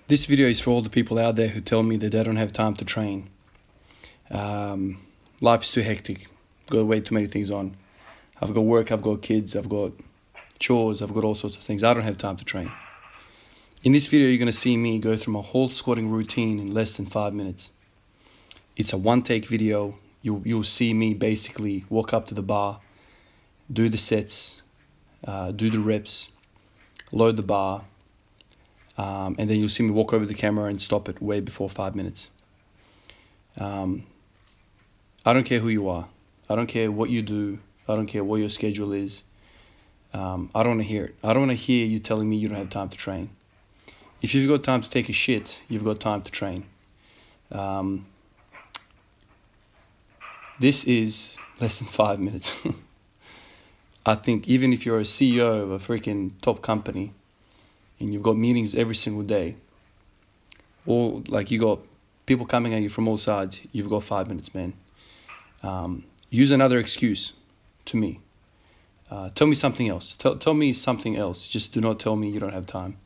This video is for all the people out there who tell me that they don't have time to train. Life's too hectic. Got way too many things on. I've got work, I've got kids, I've got chores, I've got all sorts of things. I don't have time to train. In this video, you're going to see me go through my whole squatting routine in less than 5 minutes. It's a one-take video. You'll see me basically walk up to the bar, do the sets, do the reps, load the bar, and then you'll see me walk over the camera and stop it way before 5 minutes. I don't care who you are. I don't care what you do. I don't care what your schedule is. I don't want to hear it. I don't want to hear you telling me you don't have time to train. If you've got time to take a shit, you've got time to train. This is less than 5 minutes. I think even if you're a CEO of a freaking top company and you've got meetings every single day, or like you got people coming at you from all sides, you've got 5 minutes, man. Use another excuse to me. Tell me something else. Tell me something else. Just do not tell me you don't have time.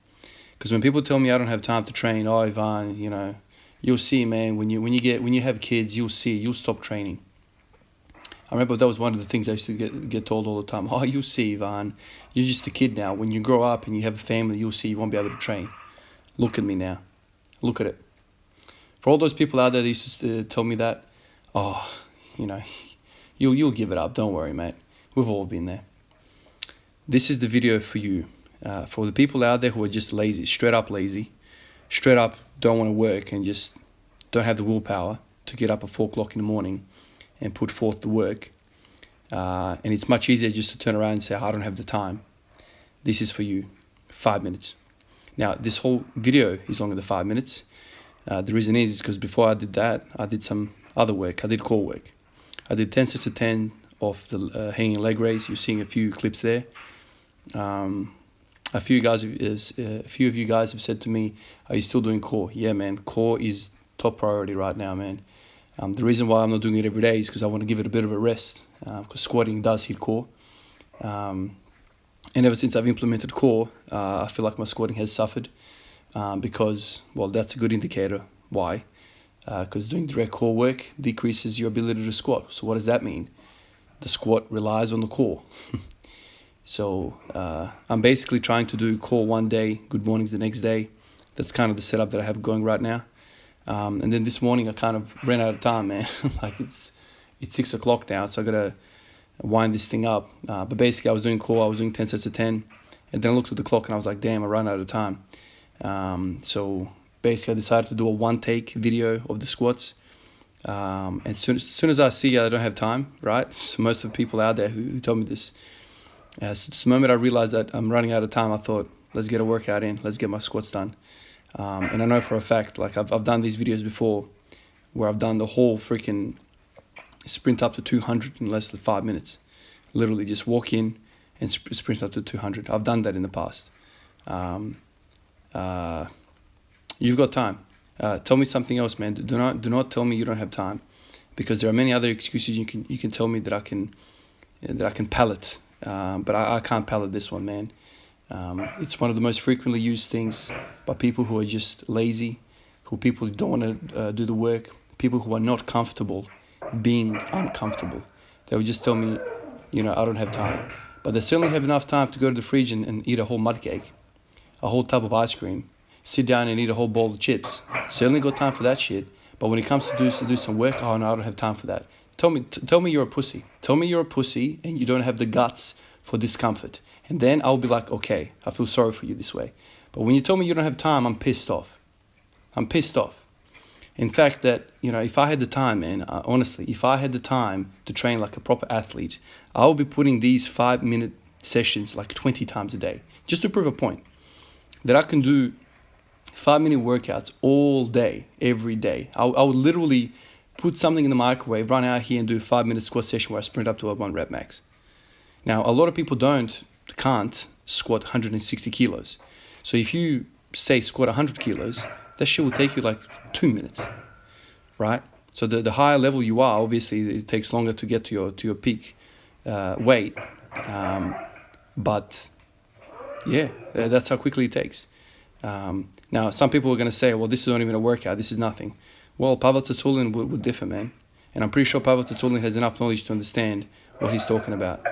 Because when people tell me I don't have time to train, oh Ivan, you'll see, man. When you have kids, you'll see. You'll stop training. I remember that was one of the things I used to get told all the time. Oh, you'll see, Ivan. You're just a kid now. When you grow up and you have a family, you'll see. You won't be able to train. Look at me now. Look at it. For all those people out there that used to tell me that, oh, you'll give it up. Don't worry, mate. We've all been there. This is the video for you. For the people out there who are just lazy, straight up lazy, straight up don't want to work and just don't have the willpower to get up at 4 o'clock in the morning and put forth the work. And it's much easier just to turn around and say, I don't have the time. This is for you. 5 minutes. Now, this whole video is longer than 5 minutes. The reason is because before I did that, I did some other work. I did core work. I did 10 sets of 10 of the hanging leg raise. You're seeing a few clips there. A few of you guys have said to me, are you still doing core? Yeah, man, core is top priority right now, man. The reason why I'm not doing it every day is because I want to give it a bit of a rest, because squatting does hit core. And ever since I've implemented core, I feel like my squatting has suffered, because, well, that's a good indicator. Why? Because doing direct core work decreases your ability to squat. So what does that mean? The squat relies on the core. So I'm basically trying to do core one day, good mornings the next day. That's kind of the setup that I have going right now. And then this morning I kind of ran out of time, man. Like it's 6 o'clock now, so I gotta wind this thing up. But basically I was doing core, I was doing 10 sets of 10, and then I looked at the clock and I was like, damn, I ran out of time. So basically I decided to do a one-take video of the squats. And as soon as I see I don't have time, right? So most of the people out there who tell me this, so the moment I realized that I'm running out of time, I thought, let's get a workout in, let's get my squats done. And I know for a fact, like I've done these videos before where I've done the whole freaking sprint up to 200 in less than 5 minutes. Literally just walk in and sprint up to 200. I've done that in the past. You've got time. Tell me something else, man. Do not tell me you don't have time, because there are many other excuses you can tell me that I can palate. But I can't palate this one, man. It's one of the most frequently used things by people who are just lazy, people who don't want to do the work, people who are not comfortable being uncomfortable. They would just tell me, I don't have time. But they certainly have enough time to go to the fridge and eat a whole mud cake, a whole tub of ice cream, sit down and eat a whole bowl of chips. Certainly got time for that shit. But when it comes to do some work, oh no, I don't have time for that. Tell me you're a pussy. Tell me you're a pussy and you don't have the guts for discomfort. And then I'll be like, okay, I feel sorry for you this way. But when you tell me you don't have time, I'm pissed off. I'm pissed off. In fact, that, if I had the time, man, honestly, if I had the time to train like a proper athlete, I would be putting these 5-minute sessions like 20 times a day, just to prove a point that I can do 5-minute workouts all day, every day. I would literally put something in the microwave, run out here and do a 5-minute squat session where I sprint up to a 1 rep max. Now, a lot of people can't squat 160 kilos. So if you say squat 100 kilos, that shit will take you like 2 minutes, right? So the higher level you are, obviously it takes longer to get to your peak weight. But yeah, that's how quickly it takes. Now, some people are going to say, well, this is not even a workout. This is nothing. Well, Pavel Tsatsouline would differ, man. And I'm pretty sure Pavel Tsatsouline has enough knowledge to understand what he's talking about.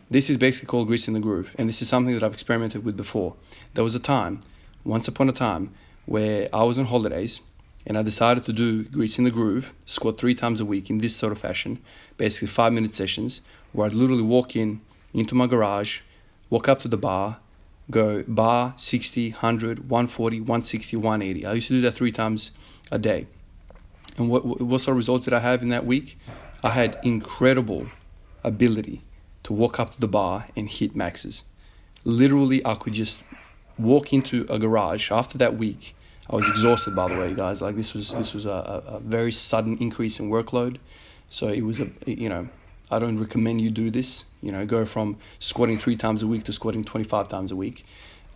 This is basically called grease in the groove. And this is something that I've experimented with before. There was a time, once upon a time, where I was on holidays and I decided to do grease in the groove, squat 3 times a week in this sort of fashion, basically 5-minute sessions, where I'd literally walk into my garage, walk up to the bar, go bar, 60, 100, 140, 160, 180. I used to do that 3 times a day. And what sort of results did I have in that week? I had incredible ability to walk up to the bar and hit maxes. Literally, I could just walk into a garage after that week. I was exhausted, by the way, guys. Like this was a very sudden increase in workload. So it was I don't recommend you do this. Go from squatting 3 times a week to squatting 25 times a week.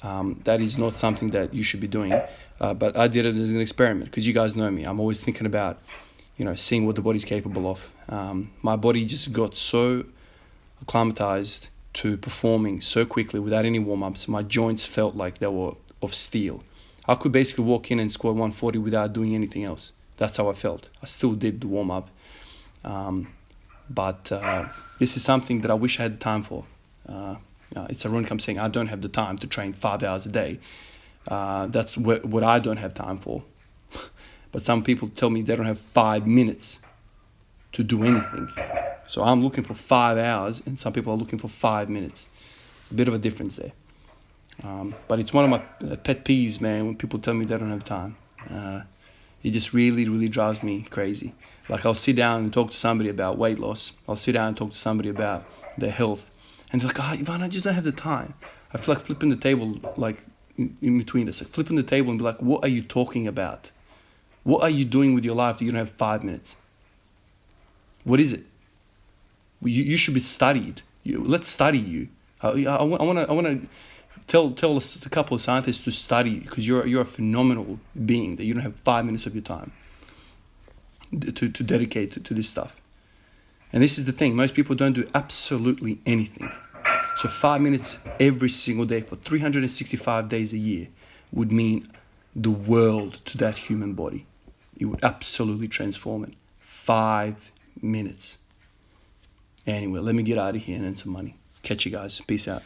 That is not something that you should be doing. But I did it as an experiment because you guys know me. I'm always thinking about, seeing what the body's capable of. My body just got so acclimatized to performing so quickly without any warm-ups. My joints felt like they were of steel. I could basically walk in and squat 140 without doing anything else. That's how I felt. I still did the warm-up. But this is something that I wish I had time for. It's ironic I'm saying I don't have the time to train 5 hours a day. That's what I don't have time for. But some people tell me they don't have 5 minutes to do anything. So I'm looking for 5 hours and some people are looking for 5 minutes. It's a bit of a difference there. But it's one of my pet peeves, man, when people tell me they don't have time. It just really, really drives me crazy. Like I'll sit down and talk to somebody about weight loss. I'll sit down and talk to somebody about their health. And they're like, Ivan, I just don't have the time. I feel like flipping the table, like in between us. Like flipping the table and be like, what are you talking about? What are you doing with your life that you don't have 5 minutes? What is it? You should be studied. Let's study you. I want to tell a couple of scientists to study you because you're a phenomenal being that you don't have 5 minutes of your time to dedicate to this stuff. And this is the thing. Most people don't do absolutely anything. So 5 minutes every single day for 365 days a year would mean the world to that human body. It would absolutely transform it. 5 minutes. Anyway, let me get out of here and earn some money. Catch you guys. Peace out.